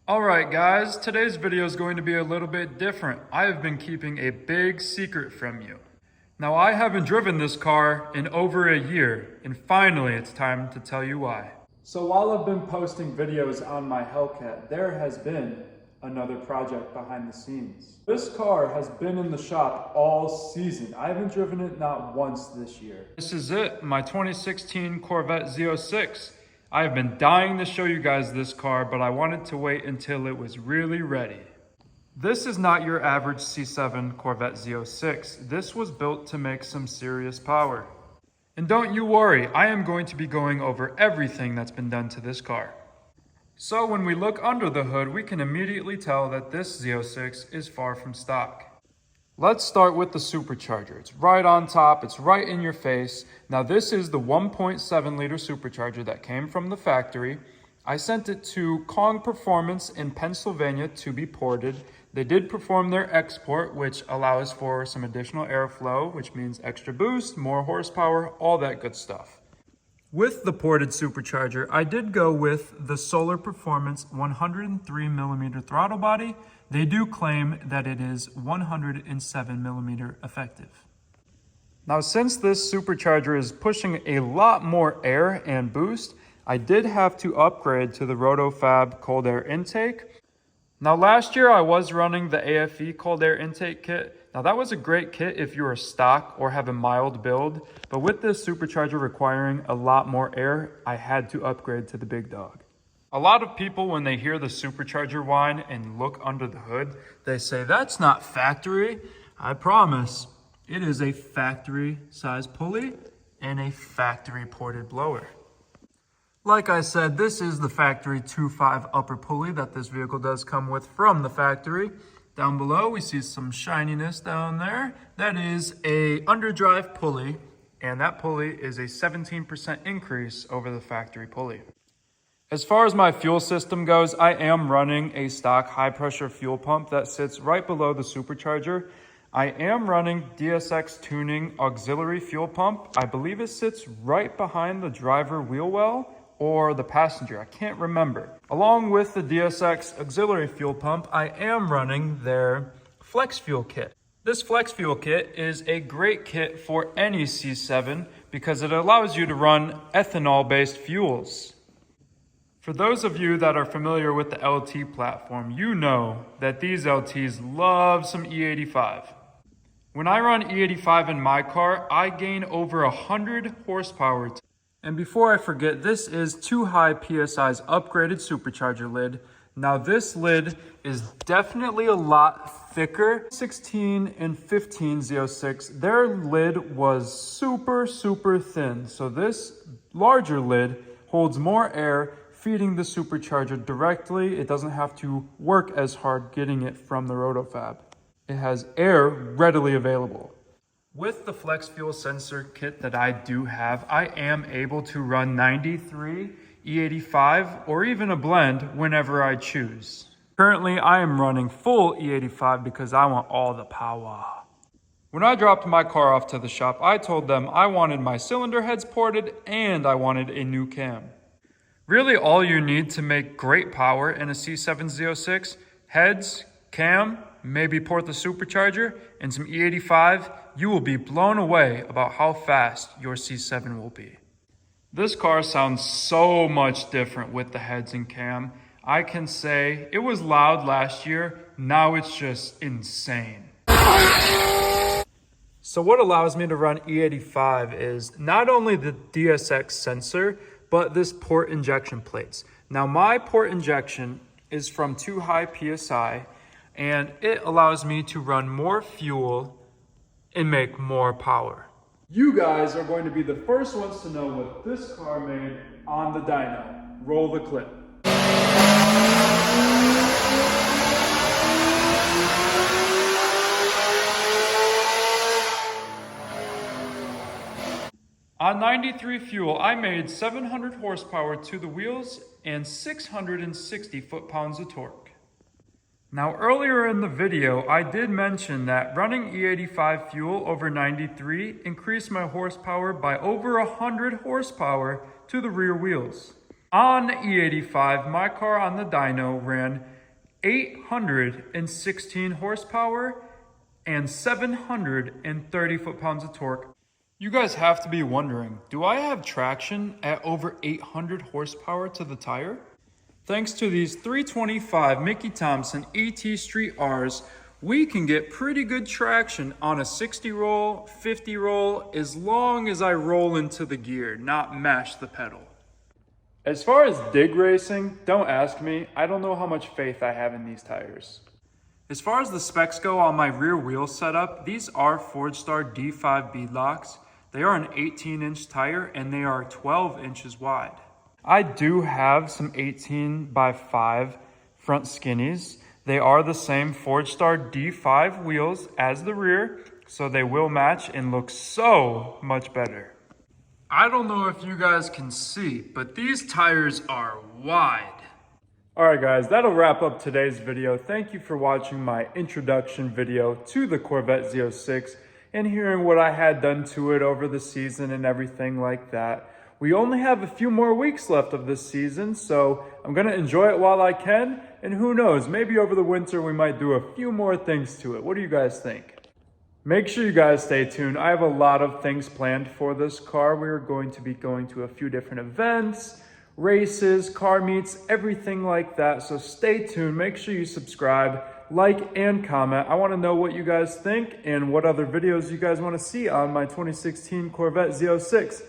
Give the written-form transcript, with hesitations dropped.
Alright guys, today's video is going to be a little bit different. I have been keeping a big secret from you. Now I haven't driven this car in over a year, and finally it's time to tell you why. So while I've been posting videos on my Hellcat, there has been another project behind the scenes. This car has been in the shop all season. I haven't driven it not once this year. This is it, my 2016 Corvette Z06. I have been dying to show you guys this car, but I wanted to wait until it was really ready. This is not your average C7 Corvette Z06. This was built to make some serious power. And don't you worry, I am going to be going over everything that's been done to this car. So when we look under the hood, we can immediately tell that this Z06 is far from stock. Let's start with the Supercharger. It's right on top, it's right in your face. Now this is the 1.7 liter Supercharger that came from the factory. I sent it to Kong Performance in Pennsylvania to be ported. They did perform their export, which allows for some additional airflow, which means extra boost, more horsepower, all that good stuff. With the ported Supercharger, I did go with the Solar Performance 103mm throttle body. They do claim that it is 107mm effective. Now, since this Supercharger is pushing a lot more air and boost, I did have to upgrade to the RotoFab cold air intake. Now, last year I was running the AFE cold air intake kit. Now, that was a great kit if you are stock or have a mild build, but with this Supercharger requiring a lot more air, I had to upgrade to the big dog. A lot of people, when they hear the Supercharger whine and look under the hood, they say, that's not factory. I promise, it is a factory size pulley and a factory ported blower. Like I said, this is the factory 2.5 upper pulley that this vehicle does come with from the factory. Down below, we see some shininess down there. That is a underdrive pulley, and that pulley is a 17% increase over the factory pulley. As far as my fuel system goes, I am running a stock high pressure fuel pump that sits right below the Supercharger. I am running DSX tuning auxiliary fuel pump. I believe it sits right behind the driver wheel well or the passenger, I can't remember. Along with the DSX auxiliary fuel pump, I am running their Flex Fuel kit. This Flex Fuel kit is a great kit for any C7 because it allows you to run ethanol-based fuels. For those of you that are familiar with the LT platform, you know that these LTs love some E85. When I run E85 in my car, I gain over 100 horsepower. And before I forget, this is 2 high PSI's upgraded Supercharger lid. Now this lid is definitely a lot thicker. 16 and 15 Z06, their lid was super thin. So this larger lid holds more air, feeding the Supercharger directly. It doesn't have to work as hard getting it from the RotoFab. It has air readily available. With the Flex Fuel sensor kit that I do have, I am able to run 93, E85, or even a blend whenever I choose. Currently, I am running full E85 because I want all the power. When I dropped my car off to the shop, I told them I wanted my cylinder heads ported and I wanted a new cam. Really, all you need to make great power in a C7 Z06, heads, cam, maybe port the Supercharger, and some E85, you will be blown away about how fast your C7 will be. This car sounds so much different with the heads and cam. I can say it was loud last year, now it's just insane. So what allows me to run E85 is not only the DSX sensor, but this port injection plates. Now my port injection is from 2 high PSI, and it allows me to run more fuel and make more power. You guys are going to be the first ones to know what this car made on the dyno. Roll the clip. On 93 fuel, I made 700 horsepower to the wheels and 660 foot-pounds of torque. Now earlier in the video, I did mention that running E85 fuel over 93 increased my horsepower by over 100 horsepower to the rear wheels. On E85, my car on the dyno ran 816 horsepower and 730 foot-pounds of torque. You guys have to be wondering, do I have traction at over 800 horsepower to the tire? Thanks to these 325 Mickey Thompson ET Street Rs, we can get pretty good traction on a 60 roll, 50 roll, as long as I roll into the gear, not mash the pedal. As far as dig racing, don't ask me. I don't know how much faith I have in these tires. As far as the specs go on my rear wheel setup, these are Fordstar D5 beadlocks. They are an 18-inch tire and they are 12 inches wide. I do have some 18x5 front skinnies. They are the same Fordstar D5 wheels as the rear, so they will match and look so much better. I don't know if you guys can see, but these tires are wide. Alright guys, that'll wrap up today's video. Thank you for watching my introduction video to the Corvette Z06 and hearing what I had done to it over the season and everything like that. We only have a few more weeks left of this season, so I'm going to enjoy it while I can, and who knows, maybe over the winter we might do a few more things to it. What do you guys think? Make sure you guys stay tuned. I have a lot of things planned for this car. We're going to be going to a few different events, races, car meets, everything like that. So stay tuned. Make sure you subscribe, like, and comment. I want to know what you guys think and what other videos you guys want to see on my 2016 Corvette Z06.